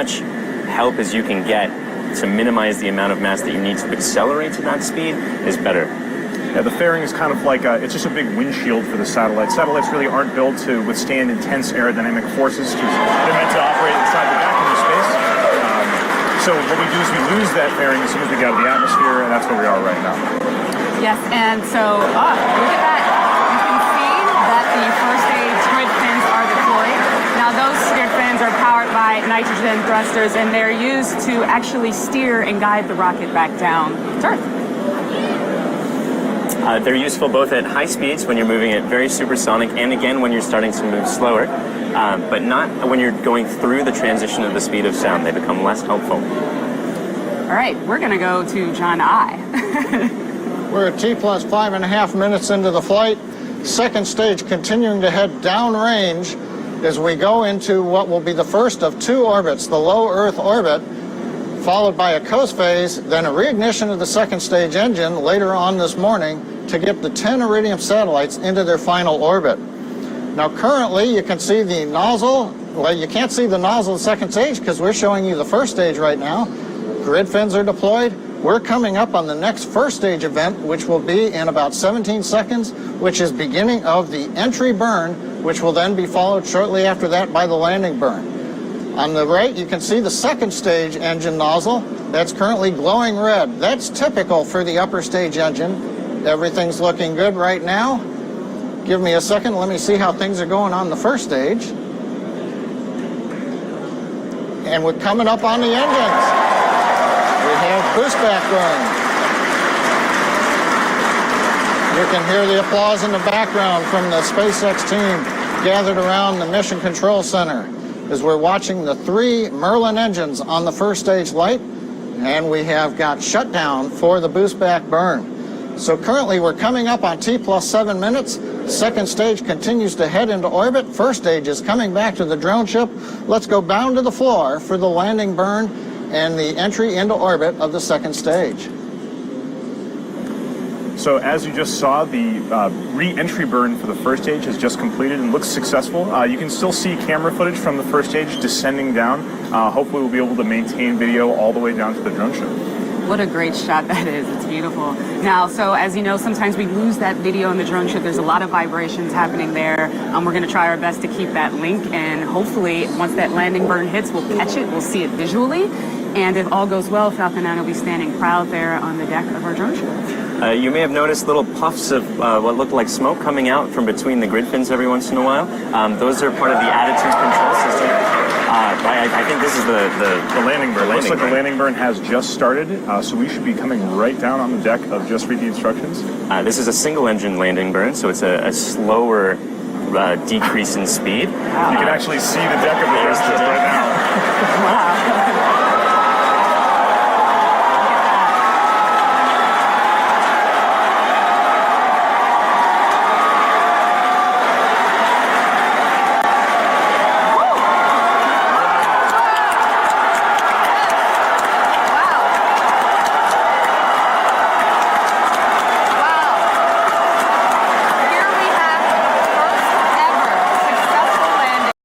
much help as you can get to minimize the amount of mass that you need to accelerate to that speed is better. Yeah, the fairing is kind of like it's just a big windshield for the satellite. Satellites really aren't built to withstand intense aerodynamic forces. They're meant to operate inside the vacuum of space. So what we do is we lose that fairing as soon as we get out of the atmosphere, and that's where we are right now. Yes, and so look at that. You can see that the first stage grid fins are deployed. Now those grid fins are powered by nitrogen thrusters, and they're used to actually steer and guide the rocket back down to Earth. They're useful both at high speeds when you're moving at very supersonic and again when you're starting to move slower, but not when you're going through the transition of the speed of sound. They become less helpful. All right, we're going to go to John I. We're at T plus 5.5 minutes into the flight. Second stage continuing to head downrange as we go into what will be the first of two orbits, the low Earth orbit, followed by a coast phase, then a reignition of the second stage engine later on this morning to get the 10 Iridium satellites into their final orbit. Now currently you can see the nozzle, well you can't see the nozzle of the second stage because we're showing you the first stage right now. Grid fins are deployed. We're coming up on the next first stage event, which will be in about 17 seconds, which is beginning of the entry burn, which will then be followed shortly after that by the landing burn. On the right, you can see the second stage engine nozzle. That's currently glowing red. That's typical for the upper stage engine. Everything's looking good right now. Give me a second. Let me see how things are going on the first stage. And we're coming up on the engines. We have boost back burn. You can hear the applause in the background from the SpaceX team gathered around the Mission Control Center as we're watching the 3 Merlin engines on the first stage light, and we have got shutdown for the boost back burn. So currently we're coming up on T plus 7 minutes. Second stage continues to head into orbit. First stage is coming back to the drone ship. Let's go bound to the floor for the landing burn and the entry into orbit of the second stage. So as you just saw, the re-entry burn for the first stage has just completed and looks successful. You can still see camera footage from the first stage descending down. Hopefully we'll be able to maintain video all the way down to the drone ship. What a great shot that is. It's beautiful. Now, so as you know, sometimes we lose that video in the drone ship. There's a lot of vibrations happening there. We're going to try our best to keep that link, and hopefully once that landing burn hits, we'll catch it, we'll see it visually, and if all goes well, Falcon 9 will be standing proud there on the deck of our drone ship. You may have noticed little puffs of what looked like smoke coming out from between the grid fins every once in a while. Those are part of the attitude control system. I think this is the landing burn. Looks like the landing burn has just started, so we should be coming right down on the deck of Just Read the Instructions. This is a single engine landing burn, so it's a slower decrease in speed. You can actually see the deck of the Just right now. Wow.